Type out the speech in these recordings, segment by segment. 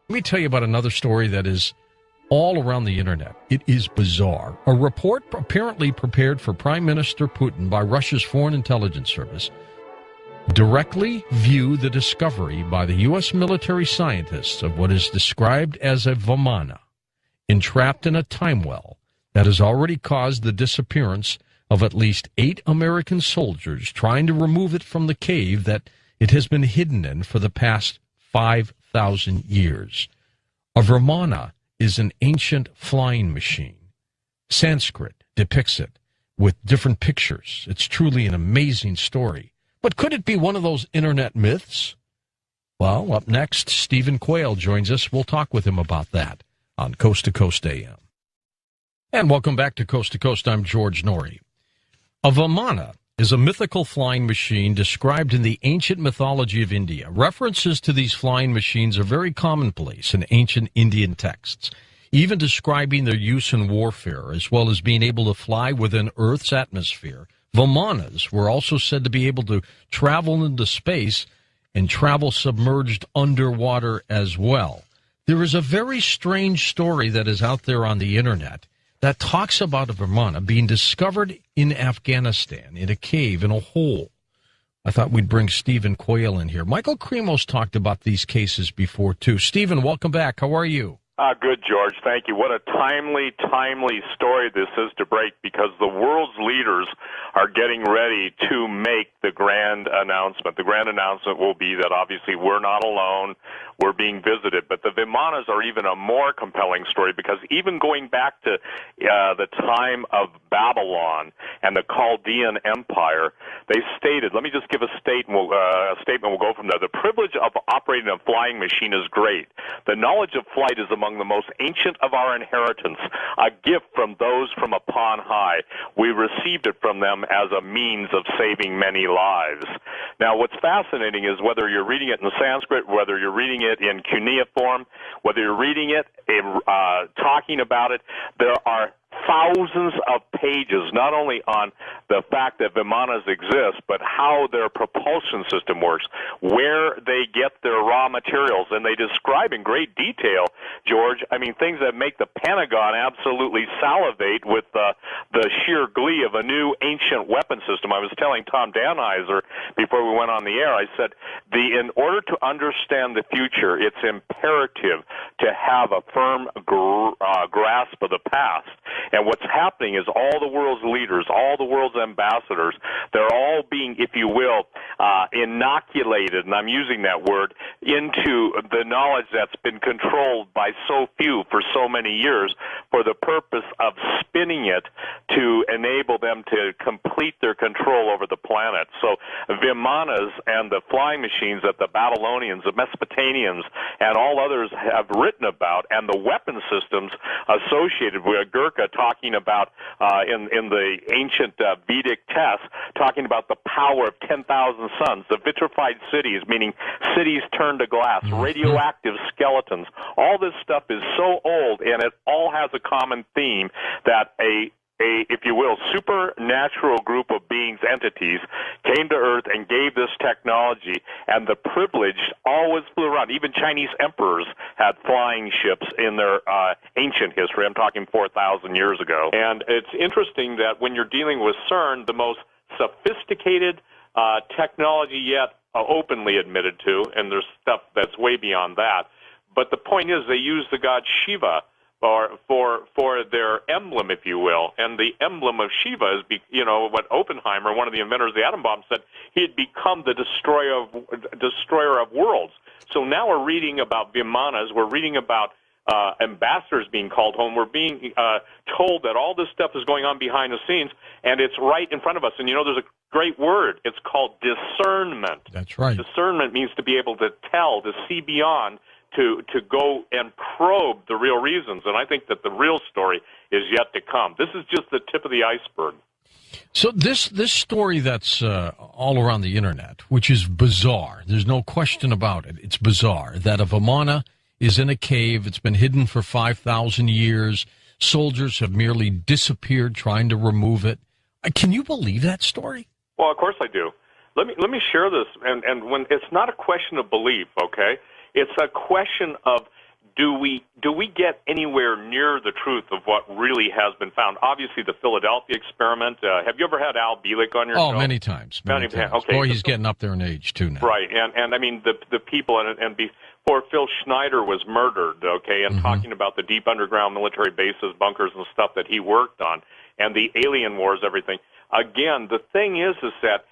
Let me tell you about another story that is all around the internet. It is bizarre. A report apparently prepared for Prime Minister Putin by Russia's Foreign Intelligence Service directly view the discovery by the U.S. military scientists of what is described as a Vimana entrapped in a time well that has already caused the disappearance of at least 8 American soldiers trying to remove it from the cave that it has been hidden in for the past 5,000 years. A Vimana is an ancient flying machine. Sanskrit depicts it with different pictures. It's truly an amazing story. But could it be one of those internet myths? Well, up next, Stephen Quayle joins us. We'll talk with him about that on Coast to Coast AM. And welcome back to Coast. I'm George Norrie. A Vimana is a mythical flying machine described in the ancient mythology of India. References to these flying machines are very commonplace in ancient Indian texts, even describing their use in warfare, as well as being able to fly within Earth's atmosphere. Vimanas were also said to be able to travel into space and travel submerged underwater as well. There is a very strange story that is out there on the internet that talks about a Vimana being discovered in Afghanistan, in a cave, in a hole. I thought we'd bring Stephen Quayle in here. Michael Kremos talked about these cases before, too. Stephen, welcome back. How are you? Good, George. Thank you. What a timely story this is to break, because the world's leaders are getting ready to make the grand announcement. The grand announcement will be that obviously we're not alone. We're being visited. But the Vimanas are even a more compelling story, because even going back to the time of Babylon and the Chaldean Empire, they stated, let me just give a statement, we'll go from there. The privilege of operating a flying machine is great. The knowledge of flight is among the most ancient of our inheritance, a gift from those from upon high. We received it from them as a means of saving many lives. Now, what's fascinating is whether you're reading it in Sanskrit, whether you're reading it in cuneiform, whether you're reading it, talking about it, there are thousands of pages, not only on the fact that Vimanas exist, but how their propulsion system works, where they get their raw materials, and they describe in great detail, George, I mean, things that make the Pentagon absolutely salivate with the sheer glee of a new ancient weapon system. I was telling Tom Danheiser before we went on the air, I said, in order to understand the future, it's imperative to have a firm grasp of the past. And what's happening is all the world's leaders, all the world's ambassadors, they're all being, if you will, inoculated, and I'm using that word, into the knowledge that's been controlled by so few for so many years for the purpose of spinning it to enable them to complete their control over the planet. So Vimanas and the flying machines that the Babylonians, the Mesopotamians, and all others have written about, and the weapon systems associated with Gurkha talking about in the ancient Vedic texts, talking about the power of 10,000 suns, the vitrified cities, meaning cities turned to glass, radioactive skeletons. All this stuff is so old, and it all has a common theme that if you will, supernatural group of beings, entities, came to Earth and gave this technology, and the privileged always flew around. Even Chinese emperors had flying ships in their ancient history. I'm talking 4,000 years ago. And it's interesting that when you're dealing with CERN, the most sophisticated technology yet openly admitted to, and there's stuff that's way beyond that. But the point is, they use the god Shiva for their emblem, if you will, and the emblem of Shiva is, what Oppenheimer, one of the inventors of the atom bomb, said he had become the destroyer of worlds. So now we're reading about Vimanas, we're reading about ambassadors being called home, we're being told that all this stuff is going on behind the scenes, and it's right in front of us. And there's a great word. It's called discernment. That's right. Discernment means to be able to tell, to see beyond, to go and probe the real reasons. And I think that the real story is yet to come. This is just the tip of the iceberg. So this story that's all around the internet, which is bizarre, there's no question about it, it's bizarre, that a Vimana is in a cave, it's been hidden for 5,000 years, soldiers have merely disappeared trying to remove it. Can you believe that story? Well, of course I do. Let me share this, and when it's not a question of belief, okay? It's a question of do we get anywhere near the truth of what really has been found? Obviously, the Philadelphia experiment. Have you ever had Al Bielek on your show? Oh, many times. Many times. Okay. Boy, he's getting up there in age, too, now. Right, and I mean, the people, and before Phil Schneider was murdered, okay, and talking about the deep underground military bases, bunkers, and stuff that he worked on, and the alien wars, everything. Again, the thing is that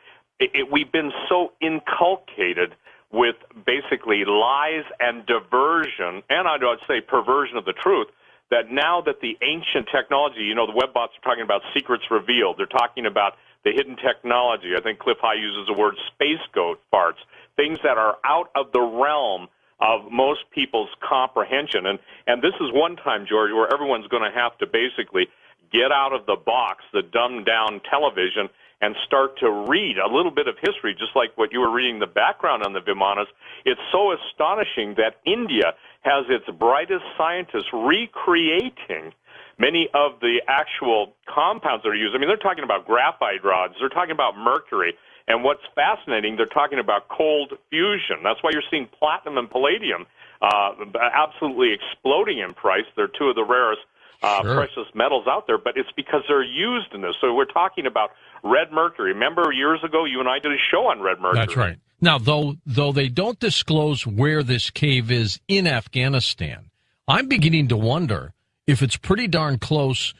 we've been so inculcated with basically lies and diversion, and I'd say perversion of the truth, that now that the ancient technology, you know, the web bots are talking about secrets revealed. They're talking about the hidden technology. I think Cliff High uses the word space goat farts, things that are out of the realm of most people's comprehension. And this is one time, George, where everyone's going to have to basically get out of the box, the dumbed-down television, and start to read a little bit of history, just like what you were reading the background on the Vimanas. It's so astonishing that India has its brightest scientists recreating many of the actual compounds that are used. I mean, they're talking about graphite rods. They're talking about mercury. And what's fascinating, they're talking about cold fusion. That's why you're seeing platinum and palladium absolutely exploding in price. They're two of the rarest precious metals out there, but it's because they're used in this. So we're talking about red mercury. Remember years ago, you and I did a show on red mercury. That's right. Now, though they don't disclose where this cave is in Afghanistan, I'm beginning to wonder if it's pretty darn close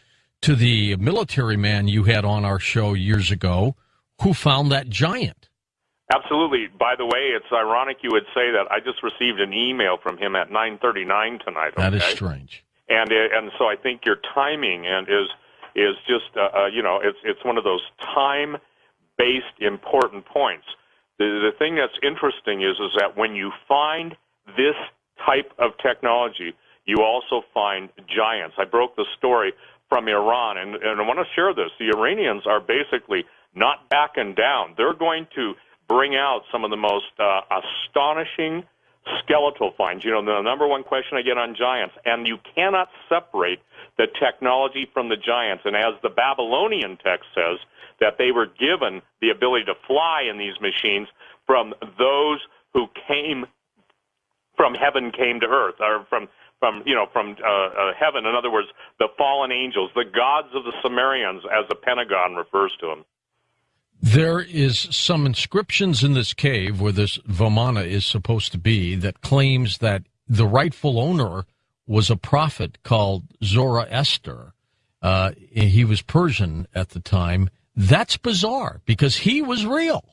to the military man you had on our show years ago who found that giant. Absolutely. By the way, it's ironic you would say that. I just received an email from him at 9:39 tonight. Okay? That is strange. And so I think your timing is just it's one of those time-based important points. The thing that's interesting is that when you find this type of technology, you also find giants. I broke the story from Iran, and I want to share this. The Iranians are basically not backing down. They're going to bring out some of the most astonishing skeletal finds. You know, the number one question I get on giants, and you cannot separate the technology from the giants. And as the Babylonian text says, that they were given the ability to fly in these machines from those who came from heaven, came to earth, or from heaven. In other words, the fallen angels, the gods of the Sumerians, as the Pentagon refers to them. There is some inscriptions in this cave where this Vimana is supposed to be that claims that the rightful owner was a prophet called Zoroaster. He was Persian at the time. That's bizarre because he was real.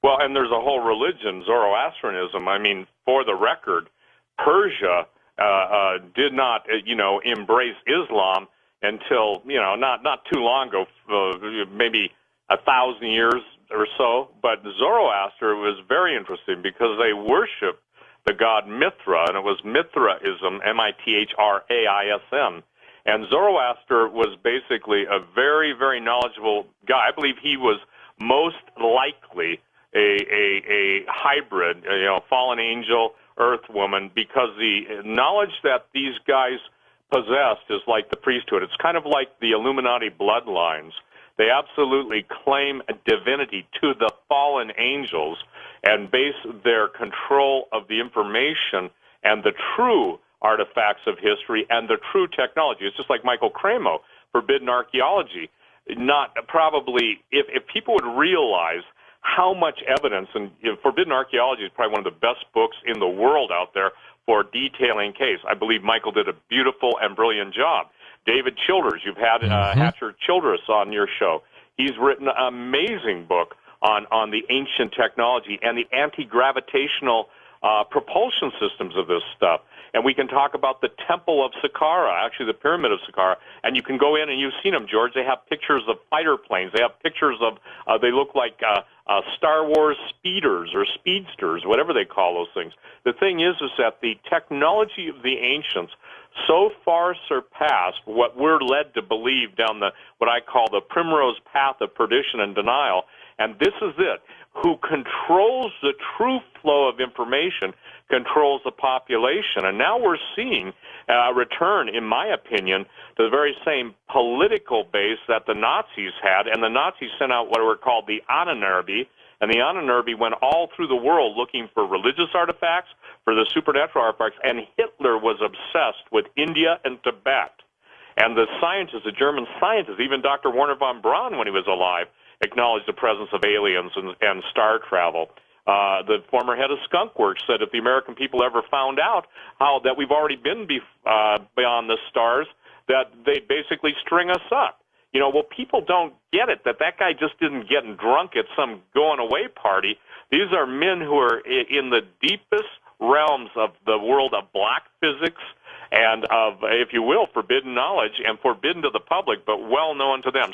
Well, and there's a whole religion, Zoroastrianism. I mean, for the record, Persia did not, embrace Islam until, not too long ago, maybe 1,000 years or so. But Zoroaster was very interesting because they worship the god Mithra, and it was Mithraism, Mithraism. And Zoroaster was basically a very, very knowledgeable guy. I believe he was most likely a hybrid, fallen angel, earth woman, because the knowledge that these guys possessed is like the priesthood. It's kind of like the Illuminati bloodlines. They absolutely claim divinity to the fallen angels and base their control of the information and the true artifacts of history and the true technology. It's just like Michael Cremo, Forbidden Archaeology. Not probably, if people would realize how much evidence, and Forbidden Archaeology is probably one of the best books in the world out there for detailing case. I believe Michael did a beautiful and brilliant job. David Childers, you've had Hatcher Childress on your show. He's written an amazing book on the ancient technology and the anti-gravitational propulsion systems of this stuff. And we can talk about the Temple of Saqqara, actually the Pyramid of Saqqara. And you can go in, and you've seen them, George. They have pictures of fighter planes. They have pictures of, they look like Star Wars speeders or speedsters, whatever they call those things. The thing is that the technology of the ancients so far surpassed what we're led to believe down what I call the primrose path of perdition and denial. And this is it. Who controls the true flow of information controls the population. And now we're seeing a return, in my opinion, to the very same political base that the Nazis had. And the Nazis sent out what were called the Ahnenerbe, And the Anunnaki went all through the world looking for religious artifacts, for the supernatural artifacts, and Hitler was obsessed with India and Tibet. And the scientists, the German scientists, even Dr. Werner von Braun, when he was alive, acknowledged the presence of aliens and star travel. The former head of Skunk Works said if the American people ever found out how that we've already been beyond the stars, that they'd basically string us up. You know, well, people don't get it, that guy just didn't get drunk at some going-away party. These are men who are in the deepest realms of the world of black physics and of, if you will, forbidden knowledge, and forbidden to the public, but well known to them. So